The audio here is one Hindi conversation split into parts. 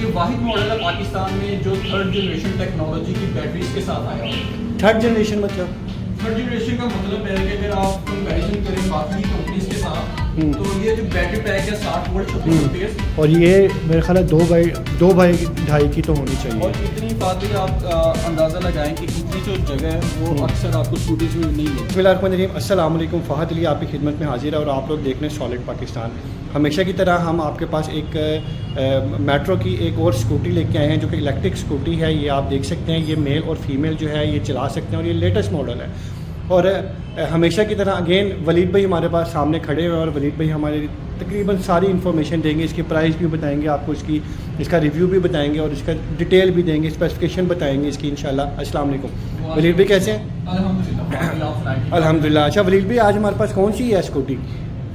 ये वाहिद मॉडल है पाकिस्तान में जो थर्ड जनरेशन टेक्नोलॉजी की बैटरीज के साथ आया है। थर्ड जनरेशन मतलब थर्ड जनरेशन का मतलब है कि अगर आप कंपैरिजन करें बाकी कंपनीज के साथ तो ये जो बैटरी पैक है 60 वोल्ट 36 एम्पीयर और ये मेरे ख्याल है 2x2.5 की तो होनी चाहिए। और इतनी बातें आप अंदाज़ा लगाएं कि इतनी जो जगह है वो अक्सर आपको स्कूटीज में नहीं है। बिस्मिल्लाहिर्रहमानिर्रहीम, अस्सलाम वालेकुम। फ़हद अली आपकी खिदमत में हाजिर है और आप लोग देख रहे हैं सॉलिड पाकिस्तान। हमेशा की तरह हम आपके पास एक मेट्रो की एक और स्कूटी लेके आए हैं जो कि इलेक्ट्रिक स्कूटी है। ये आप देख सकते हैं, ये मेल और फीमेल जो है ये चला सकते हैं और ये लेटेस्ट मॉडल है। और हमेशा की तरह अगेन वलीद भाई हमारे पास सामने खड़े हुए हैं और वलीद भाई हमारे तकरीबन सारी इन्फॉर्मेशन देंगे, इसकी प्राइस भी बताएंगे आपको, इसका रिव्यू भी बताएंगे और इसका डिटेल भी देंगे, स्पेसिफिकेशन बताएंगे इसकी इंशाल्लाह। अस्सलाम वालेकुम। वलीद भाई कैसे हैं? अल्हम्दुलिल्लाह। अच्छा वलीद भाई, आज हमारे पास कौन सी है स्कूटी?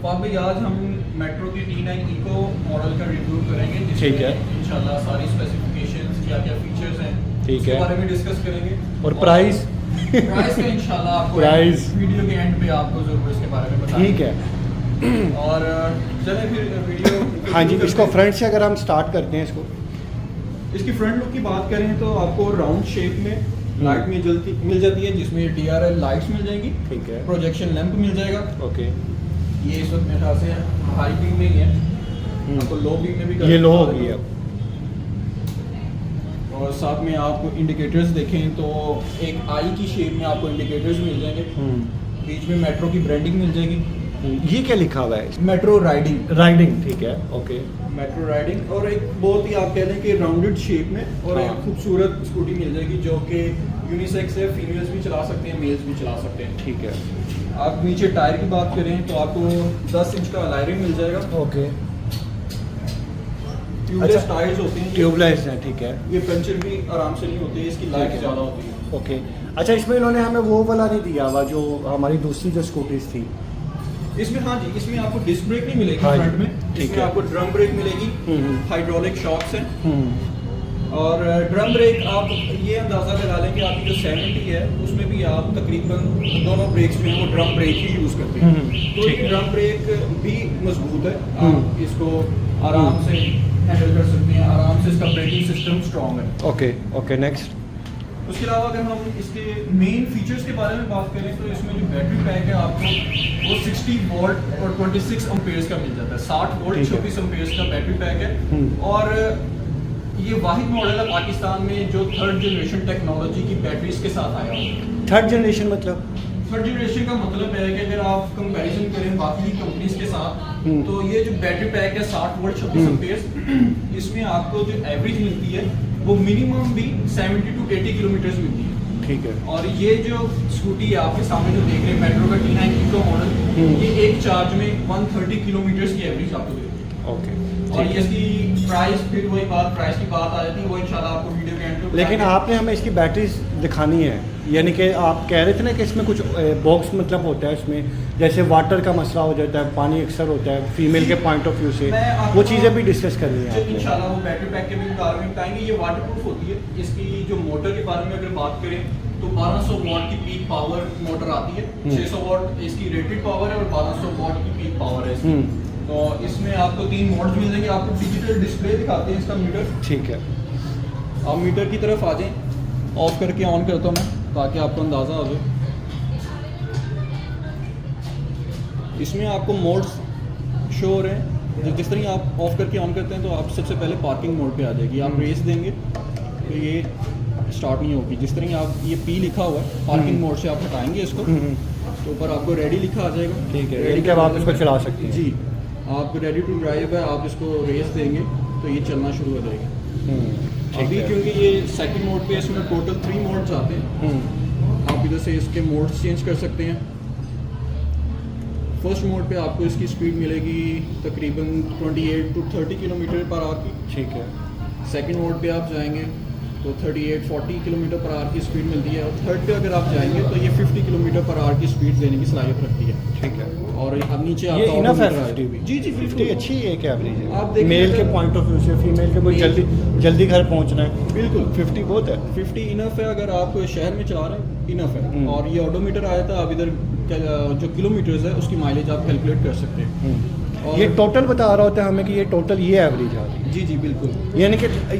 भाई आज हम मेट्रो की T9 इको मॉडल का रिव्यू करेंगे। ठीक है, इंशाल्लाह सारी स्पेसिफिकेशंस क्या क्या फीचर्स हैं ठीक उसके है, बारे में डिस्कस करेंगे। और प्राइस प्राइस का इंशाल्लाह आपको प्राइस वीडियो के एंड पे आपको जरूर इसके बारे में बताएंगे। ठीक है। और चले फिर वीडियो हाँ जी, इसको फ्रंट से अगर हम स्टार्ट करते हैं इसको, इसकी फ्रंट लुक की बात करें तो आपको राउंड शेप में लाइट मिल जाती है जिसमें DRL लाइट्स मिल जाएंगी। ठीक है, प्रोजेक्शन लैंप मिल जाएगा। ओके। ये इस वक्त मेरे ख्याल से हाई बीम में ही है, आपको लो बीम में भी ये लो हो गई है। और साथ में आप इंडिकेटर्स देखें तो एक आई की शेप में आपको इंडिकेटर्स मिल जाएंगे। बीच में मेट्रो की ब्रांडिंग मिल जाएगी। ये क्या लिखा हुआ है? Metro riding. राइडिंग, ठीक है, ओके। मेट्रो राइडिंग और एक बहुत ही आप कह दें कि राउंडेड शेप में और एक खूबसूरत स्कूटी मिल जाएगी जो कि यूनिसेक्स है, फीमेल्स भी चला सकते हैं, मेल्स भी चला सकते हैं। ठीक है। आप नीचे टायर की बात करें तो आपको 10 इंच का अलॉय मिल जाएगा। ओके, ट्यूबलेस टायर्स होते हैं, ट्यूबलेस है, ठीक है। ये पंचर भी आराम से नहीं होते, इसकी लाइफ है। ज़्यादा होती है। ओके, अच्छा इसमें इन्होंने हमें वो वाला नहीं दिया हुआ जो हमारी दूसरी जो स्कूटीज थी इसमें। हाँ जी, इसमें आपको डिस्क ब्रेक नहीं मिलेगी हाँ फ्रंट में, ठीक इसमें है। आपको ड्रम ब्रेक मिलेगी, हाइड्रोलिक शॉक्स हैं। और ड्रम ब्रेक आप ये अंदाज़ा लगा लें कि आपकी जो 70 है उसमें भी आप तकरीबन दोनों ब्रेक्स में वो ड्रम ब्रेक ही यूज़ करते हैं। तो ये ड्रम ब्रेक भी मजबूत है, आप इसको आराम से हैंडल कर सकते हैं, आराम से इसका ब्रेकिंग सिस्टम स्ट्रॉन्ग है। Okay okay, next. उसके अलावा अगर हम इसके मेन फीचर्स के बारे में बात करें तो इसमें जो बैटरी पैक है आपको वो 60 वोल्ट और 26 एम्पेयर्स का मिल जाता है। 60 वोल्ट 26 एम्पेयर्स का बैटरी पैक है। और ये वाहिद मॉडल है पाकिस्तान में जो थर्ड जनरेशन टेक्नोलॉजी की बैटरीज के साथ आया है। थर्ड जनरेशन मतलब थर्ड जनरेशन का मतलब है कि अगर आप कंपैरिजन करें बाकी कंपनीज के साथ तो ये जो बैटरी पैक है 60 वोल्ट 26 एम्पेयर्स, इसमें आपको जो एवरेज मिलती है वो मिनिमम भी 70 to 80 किलोमीटर मिलती है। ठीक है। और ये जो स्कूटी है आपके सामने जो देख रहे हैं मेट्रो का T9 इको मॉडल, ये एक चार्ज में 130 किलोमीटर की एवरेज आपको देती है। ओके, और ये इसकी प्राइस, फिर वही बात प्राइस की बात आ जाती है, वो इंशाल्लाह आपको वीडियो के एंड पे लेकिन आपने हमें इसकी बैटरीज दिखानी है, यानी कि आप कह रहे थे ना कि इसमें कुछ बॉक्स मतलब होता है, इसमें जैसे वाटर का मसला हो जाता है, पानी अक्सर होता है फीमेल के पॉइंट ऑफ व्यू से, वो चीज़ें भी डिस्कस करनी है आपने। इंशाल्लाह वो बैटरी पैक के भी बारे में बताएंगे। ये वाटर प्रूफ होती है। इसकी जो मोटर के बारे में अगर बात करें तो 1200 वॉट की पीक पावर मोटर आती है। 600 वॉट इसकी रेटेड पावर है और 1200 वॉट की पीक पावर है इसकी। तो इसमें आपको 3 मोड्स मिल जाएंगे। आपको डिजिटल डिस्प्ले दिखाते हैं इसका मीटर। ठीक है, आप मीटर की तरफ आ जाएं, ऑफ करके ऑन करता हूँ मैं ताकि आपको अंदाज़ा हो जाए। इसमें आपको मोड्स शो हो रहे हैं। जिस तरह आप ऑफ करके ऑन करते हैं तो आप सबसे पहले पार्किंग मोड पे आ जाएगी। आप रेस देंगे तो ये स्टार्ट नहीं होगी। जिस तरह आप ये P लिखा हुआ है पार्किंग मोड से आप हटाएंगे इसको तो ऊपर आपको रेडी लिखा आ जाएगा। ठीक है, रेडी के बाद आप इसको चला सकते हैं। जी, आप रेडी टू ड्राइव है, आप इसको रेस देंगे तो ये चलना शुरू हो जाएगी। अभी क्योंकि ये सेकंड मोड पे इसमें टोटल 3 मोड्स आते हैं, आप इधर से इसके मोड्स चेंज कर सकते हैं। फर्स्ट मोड पे आपको इसकी स्पीड मिलेगी तकरीबन 28 to 30 किलोमीटर पर आवर की। ठीक है। सेकंड मोड पे आप जाएंगे तो 38-40 किलोमीटर पर आवर की स्पीड मिलती है। और थर्ड पे अगर आप जाएंगे तो ये 50 किलोमीटर पर आवर की स्पीड देने की सलाहियत रखती है। ठीक है। और अब नीचे ये आपका इनफ है ऑटोमीटर 50 भी? जी जी 50 अच्छी है, एक एवरेज है। आप देखिए मेल के अगर- पॉइंट ऑफ व्यू से, फीमेल के कोई जल्दी घर पहुंचना है, बिल्कुल 50 बहुत है। 50 इनफ है। अगर आप शहर में चला रहे हैं इनफ है। और ये ऑडोमीटर आया था, अब इधर जो किलोमीटर्स है उसकी माइलेज आप कैलकुलेट कर सकते हैं। और ये टोटल बता रहा होता है हमें कि ये टोटल ये एवरेज आ रही जी जी बिल्कुल, है,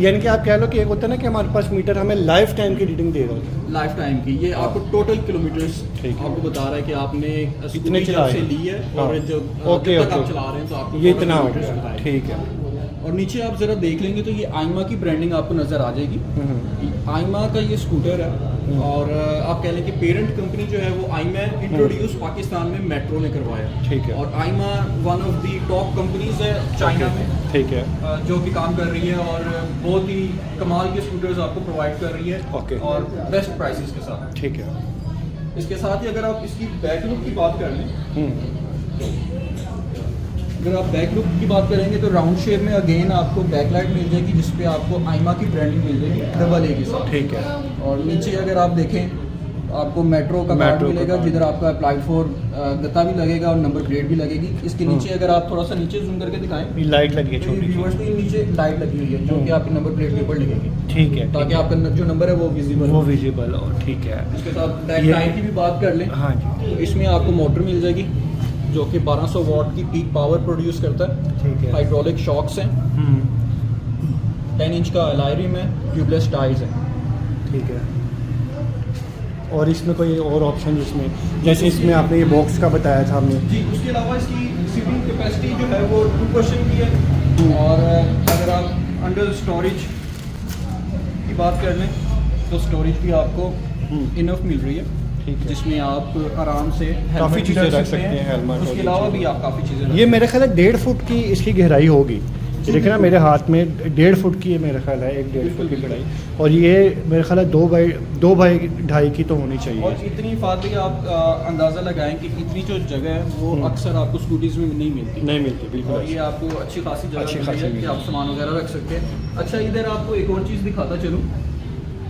यानी कि आप कह लो कि एक होता है ना कि हमारे पास मीटर हमें लाइफ टाइम की रीडिंग दे रहा होता है। लाइफ टाइम की ये आपको टोटल किलोमीटर्स ठीक है। आपको बता रहा है कि आपने कितने स्कूटी जब चलाए से ली है और हाँ। जब ओके, जब तक आप ओके। चला रहे हैं तो आपको ये total इतना हो kilometers गया, बताएगा। ठीक है। और नीचे आप जरा देख लेंगे तो ये आइमा की ब्रांडिंग आपको नजर आ जाएगी। हम्म, आइमा का ये स्कूटर है और आप कह लें कि पेरेंट कंपनी जो है वो आइमा इंट्रोड्यूस पाकिस्तान में मेट्रो ने करवाया। ठीक है। और आइमा one of the top companies है चाइना में, ठीक है। जो कि काम कर रही है और बहुत ही कमाल के स्कूटर्स आपको प्रोवाइड कर रही है ओके। और बेस्ट प्राइसेस के साथ। ठीक है। इसके साथ ही अगर आप इसकी बैक लुक की बात कर लें, हम्म, अगर आप बैक लुक की बात करेंगे तो राउंड शेप में अगेन आपको बैकलाइट मिल जाएगी जिसपे आपको आइमा की ब्रांडिंग मिल जाएगी डबल ए के साथ। ठीक है। और नीचे अगर आप देखें आपको मेट्रो का कार्ड मेट्रो का मिलेगा कार्ड। जिधर आपका अप्लाई फॉर गत्ता भी लगेगा और नंबर प्लेट भी लगेगी। इसके नीचे अगर आप थोड़ा सा नीचे जूम करके दिखाएं ये लाइट लगी है तो ये छोटी व्यूअर्स सी। की नीचे लाइट लगी हुई है जो कि आपके नंबर प्लेट के ऊपर लगेगी ठीक है। ताकि आपका जो नंबर है वो विजिबल वो हो। विजिबल हो, ठीक है। इसके साथ बैक ये- टायर की भी बात कर लें हाँ जी। तो इसमें आपको मोटर मिल जाएगी जो कि 1200 वॉट की पीक पावर प्रोड्यूस करता है। ठीक है। हाइड्रोलिक शॉक्स हैं, हम्म, 10 इंच का एलॉय रिम है, ट्यूबलेस टायर्स हैं। ठीक है। और इसमें कोई और ऑप्शन जिसमें जैसे इसमें आपने ये बॉक्स का बताया था हमने। जी उसके अलावा इसकी सीटिंग कैपेसिटी जो है वो 2% की है। और अगर आप अंडर स्टोरेज की बात कर लें तो स्टोरेज भी आपको इनफ मिल रही है ठीक है। जिसमें आप आराम से काफ़ी helmet भी चीज़ें रख रख सकते हैं, helmet उसके और अलावा चीज़ें। भी आप काफ़ी चीज़ें ये मेरे ख्याल है 1.5 फुट की इसकी गहराई होगी। ये देखिए ना मेरे हाथ में 1.5 फुट की है मेरा ख्याल है, 1.5 फुट की गहराई। और ये मेरे ख्याल है 2 बाई 2.5 की तो होनी और चाहिए। इतनी फादी आप अंदाज़ा लगाएं कि इतनी जो जगह है वो अक्सर आपको स्कूटीज़ में नहीं मिलती। नहीं मिलती बिल्कुल। और ये आपको अच्छी खासी जगह अच्छी मिल खासी रही है मिल कि रही आप सामान वगैरह रख सकते हैं। अच्छा इधर आपको एक और चीज़ दिखाता चलूँ,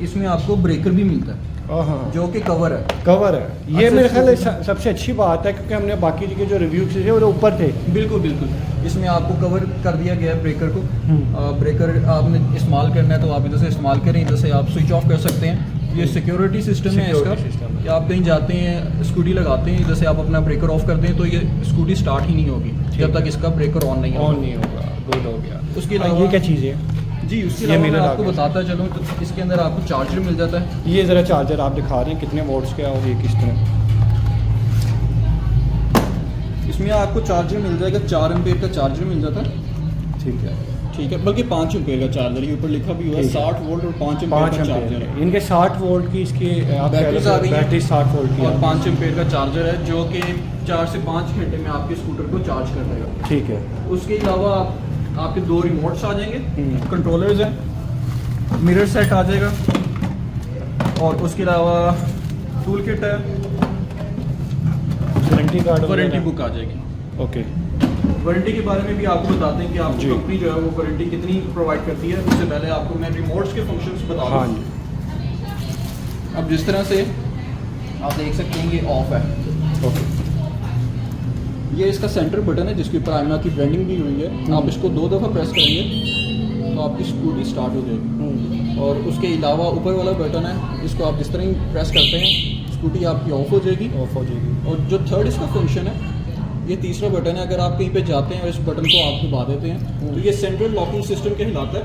इसमें आपको ब्रेकर भी मिलता है हाँ, जो कि कवर है। कवर है। ये अच्छा, मेरे ख्याल है इसको- सबसे अच्छी बात है क्योंकि हमने बाकी के जो रिव्यूज थे वो ऊपर थे। बिल्कुल बिल्कुल इसमें आपको कवर कर दिया गया है ब्रेकर को। हम्म। ब्रेकर आपने इस्तेमाल करना है तो आप इधर से इस्तेमाल करें, इधर से आप स्विच ऑफ कर सकते हैं। ये सिक्योरिटी सिस्टम है इसका Security system है। कि आप कहीं जाते हैं स्कूटी लगाते हैं, इधर से आप अपना ब्रेकर ऑफ कर दें तो ये स्कूटी स्टार्ट ही नहीं होगी जब तक इसका ब्रेकर ऑन नहीं ऑन होगा। नहीं होगा, गुड हो गया। उसके हाँ, अलावा ये क्या चीज़ है? जी उसके ये अलावा मैं मिरर आ आपको गया। बताता चलूँ तो इसके अंदर आपको चार्जर मिल जाता है। ये ज़रा चार्जर आप दिखा रहे हैं कितने वोल्ट्स का है और ये किस तरह? इसमें आपको चार्जर मिल जाएगा, 4 एम्पेयर का चार्जर मिल जाता है। ठीक है। ठीक है, बल्कि 5 एम्पेयर का चार्जर, ये ऊपर लिखा भी हुआ है ठीक है। 60 वोल्ट और 5 एम्पेयर 5 का चार्जर एम्पेयर है। इनके 60 वोल्ट की इसकी आप बैटरीज आ गई हैं। बैटरी 60 वोल्ट की और है। 5 एम्पेयर का चार्जर है जो कि 4 से 5 घंटे में आपके स्कूटर को चार्ज कर देगा। ठीक है। उसके अलावा आपके 2 रिमोट्स आ जाएंगे, हम्म। कंट्रोलर्स हैं, मिरर सेट आ जाएगा और उसके अलावा टूल किट है, वारंटी कार्ड वारंटी बुक आ जाएगी। ओके। वारंटी के बारे में भी आपको बताते हैं कि आपको जी। कंपनी जो है वो वारंटी कितनी प्रोवाइड करती है। उससे पहले आपको मैं रिमोट्स के फंक्शंस बता हाँ दूँ। जी। अब जिस तरह से आप देख सकते हैं ये ऑफ है, ओके। ये इसका सेंटर बटन है जिसके ऊपर आइमा की ब्रांडिंग भी हुई है। आप इसको 2 दफ़ा प्रेस करेंगे तो आपकी स्कूटी स्टार्ट हो जाएगी। और उसके अलावा ऊपर वाला बटन है, इसको आप जिस तरह ही प्रेस करते हैं स्कूटी आपकी ऑफ हो जाएगी। ऑफ हो जाएगी। और जो थर्ड इसका फंक्शन है, ये तीसरा बटन है, अगर आप कहीं पे जाते हैं और इस बटन को आप दबा देते हैं तो ये सेंट्रल लॉकिंग सिस्टम कहलाता है।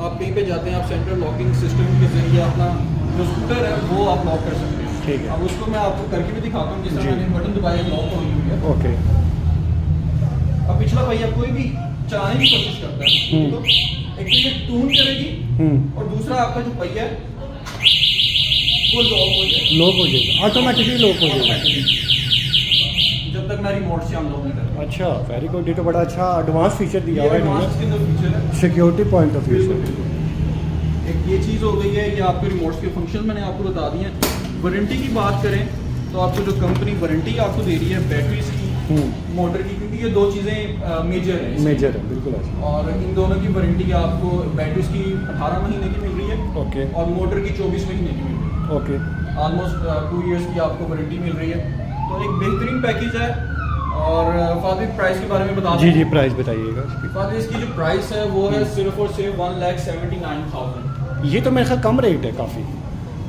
आप कहीं पे जाते हैं, आप सेंट्रल लॉकिंग सिस्टम के जरिए अपना जो स्कूटर है वो आप लॉक कर सकते हैं। ठीक है। अब उसको मैं आपको करके भी दिखाता हूँ, जिस जी। तरह मैंने बटन दबाया लॉक हो गई है। ओके। अब पिछला पहिया कोई भी चलाने की कोशिश करता है तो एक तो ये टून करेगी और दूसरा आपका जो पहिया है वो लॉक हो जाएगा, लॉक हो जाएगा, ऑटोमेटिकली लॉक हो जाएगा। जब तक मैं रिमोट से अनलॉक नहीं करता। अच्छा, वेरी गुड। ये तो बड़ा अच्छा एडवांस फीचर दिया ये हुआ है एडवांस के अंदर फीचर है। सिक्योरिटी पॉइंट ऑफ व्यू बिल्कुल से। बिल्कुल। एक ये चीज़ हो गई है, ये आपके रिमोट्स के फंक्शन मैंने आपको बता दिए हैं। वारंटी की बात करें तो आपको जो कंपनी वारंटी आपको दे रही है बैटरीज की, मोटर की, क्योंकि ये 2 चीज़ें मेजर है इसमें। मेजर है, बिल्कुल ऐसा। और इन दोनों की वारंटी आपको बैटरीज की 18 महीने की मिल रही है ओके। और मोटर की 24 महीने की मिल रही है। ओके। ऑलमोस्ट 2 इयर्स की आपको वारंटी मिल रही है। तो एक बेहतरीन पैकेज है। और फादिल प्राइस के बारे में बता जी दें। जी, प्राइस बताइएगा इसकी। फादिल इसकी जो प्राइस है वो है सिर्फ और सिर्फ 1,79,000। ये तो मेरे ख्याल कम रेट है काफ़ी।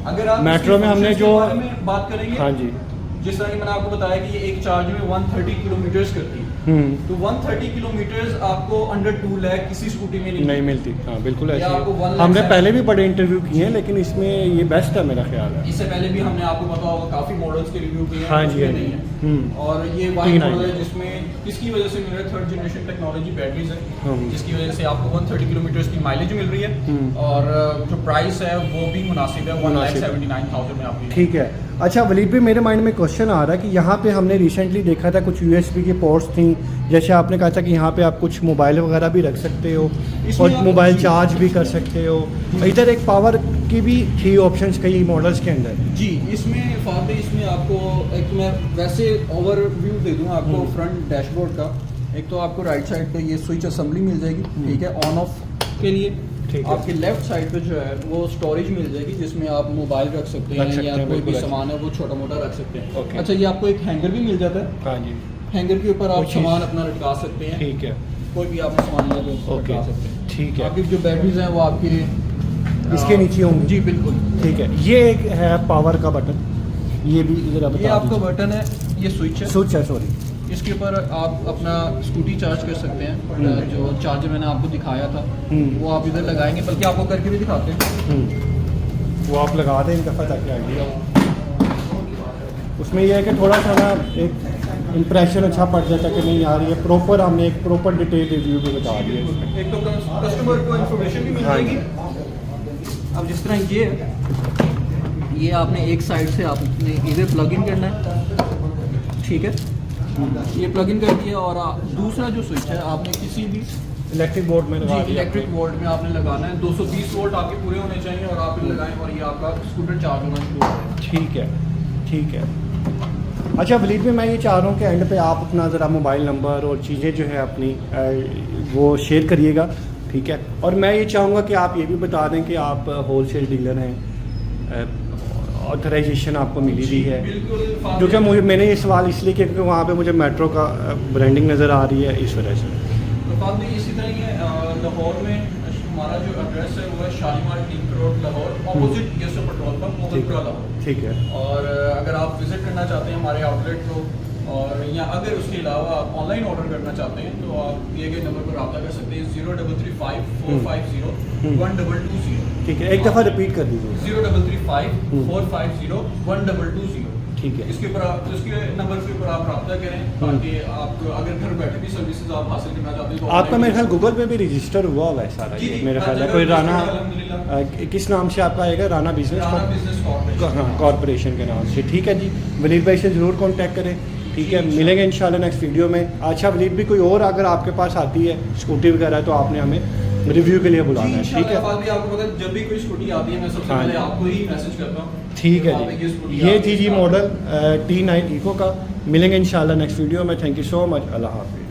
अगर आप मेट्रो में हमने जो बारे में बात करेंगे, हाँ जी, जिस तरह की मैंने आपको बताया कि ये एक चार्ज में 130 किलोमीटर्स करती है। तो 130 किलोमीटर आपको अंडर 2 लाख किसी स्कूटी में नहीं मिलती। हाँ बिल्कुल ये ऐसे आपको 1 ही। लाख हमने से- पहले भी बड़े इंटरव्यू किए हैं लेकिन इसमें ये बेस्ट है मेरा ख्याल है। इससे पहले भी हमने आपको पता होगा काफी मॉडल्स के रिव्यू किए हैं। हाँ जी, उसमें हाँ जी। नहीं है। और ये वाई तीन मॉडल आई। है जिसमें इसकी वजह से मेरा 3rd जनरेशन टेक्नोलॉजी बैटरीज है, हम्म। जिसकी वजह से आपको 130 किलोमीटर की माइलेज मिल रही है। और जो प्राइस है वो भी मुनासिब है, मुनासिब। 1,79,000 में आपकी। ठीक है। अच्छा वलीद भाई, मेरे माइंड में क्वेश्चन आ रहा है कि यहाँ पे हमने रिसेंटली देखा था कुछ यूएसबी की पोर्ट्स थी, जैसे आपने कहा था कि यहाँ पे आप कुछ मोबाइल वगैरह भी रख सकते हो इसमें और आप- मोबाइल चार्ज भी कर सकते हो। इधर एक पावर की भी थी ऑप्शंस कई मॉडल्स के अंदर। जी, इसमें फादे इसमें आपको एक मैं वैसे ओवरव्यू दे दूँ आपको फ्रंट डैशबोर्ड का। एक तो आपको राइट साइड पे ये स्विच असेंबली मिल जाएगी, ठीक है, ऑन ऑफ के लिए। ठीक है। आपके लेफ्ट साइड पे जो है वो स्टोरेज मिल जाएगी जिसमें आप मोबाइल रख सकते रख हैं सकते या हैं, कोई भी बिल्कुल सामान है वो छोटा मोटा रख सकते हैं। ओके। अच्छा, ये आपको एक हैंगर भी मिल जाता है। हाँ जी। हैंगर के ऊपर आप कोई चीज़- सामान अपना लटका सकते हैं। ठीक है। कोई भी आप सामान ले लो ओके। लटका सकते हैं। ठीक है। आपकी जो बैटरीज हैं वो आपकी इसके नीचे होंगी। जी बिल्कुल। ठीक है। ये एक है पावर का बटन, ये भी इधर आप ये बता आपका दीजिए। बटन है, ये स्विच है। स्विच है, सॉरी। इसके ऊपर आप अपना स्कूटी चार्ज कर सकते हैं। जो चार्जर मैंने आपको दिखाया था वो आप इधर लगाएंगे, बल्कि आपको करके भी दिखाते हैं। वो आप लगा दें इन दफ़ा ताकि आइडिया हो। उसमें यह है कि थोड़ा सा ना एक इम्प्रेशन अच्छा पड़ जाता है कि नहीं यार ये प्रॉपर, हमने एक प्रॉपर डिटेल रिव्यू भी बता दिया इसमें। एक तो कस्टमर को इन्फॉर्मेशन भी मिल हाँ जाएगी। अब जिस तरह ये आपने एक साइड से आपने इधर प्लग इन करना है, ठीक है, ये प्लग इन कर दिया। और दूसरा जो स्विच है आपने किसी भी इलेक्ट्रिक बोर्ड में लगा जी दिया। इलेक्ट्रिक वोल्ट में आपने लगाना है। 220 वोल्ट आपके पूरे होने चाहिए और आप लगाएं और ये आपका स्कूटर चार्ज होना शुरू हो जाए। ठीक है, ठीक है। अच्छा वलीद में मैं ये चाह रहा हूँ कि एंड पे आप अपना ज़रा मोबाइल नंबर और चीज़ें जो है अपनी वो शेयर करिएगा, ठीक है। और मैं ये चाहूँगा कि आप ये भी बता दें कि आप होलसेल डीलर हैं, ऑथराइजेशन आपको मिली हुई है। बिल्कुल। जो कि मुझे, मैंने ये सवाल इसलिए किया क्योंकि वहाँ पे मुझे मेट्रो का ब्रांडिंग नज़र आ रही है, इस वजह से। तो भी इसी तरह ये लाहौर में हमारा जो एड्रेस है वो है Shalimar team road Lahore, opposite Yesso petrol pump, Mohammadpura Lahore. ठीक है। और अगर आप विजिट करना चाहते हैं हमारे आउटलेट को, और या अगर उसके अलावा आप ऑनलाइन ऑर्डर करना चाहते हैं तो आप दिए गए नंबर पर रब्ता कर सकते हैं 0335 450 1220। ठीक है, एक दफ़ा रिपीट कर दीजिए। 0335 450 1220। ठीक है। इसके नंबर के ऊपर आप रब्ता करें ताकि आप अगर घर बैठे भी सर्विसेज आप हासिल करना चाहते हैं तो आपका मेरे ख्याल गूगल पे भी रजिस्टर हुआ हुआ है सारा जी, ये, जी, मेरे हर ख्याल है जगह कोई राना registered है, अल्हम्दुलिल्लाह। किस नाम से आपका आएगा? Rana business Rana business corporation. हाँ, कॉर्पोरेशन के नाम से। ठीक है जी, वलीद भाई से ज़रूर कांटेक्ट करें, ठीक है। मिलेंगे इंशाल्लाह नेक्स्ट वीडियो में। अच्छा वलीद भी कोई और अगर आपके पास आती है स्कूटी वगैरह तो आपने हमें रिव्यू के लिए बुलाना है, ठीक है। आपको पता है जब भी कोई स्कूटी आती है मैं सबसे हाँ। पहले आपको ही मैसेज करता हूँ। ठीक है कि आप जी, स्कूटी ये आती थी है, जी आप- मॉडल T9 इको का। मिलेंगे इंशाल्लाह नेक्स्ट वीडियो में। Thank you so much. अल्लाह हाफ़िज़।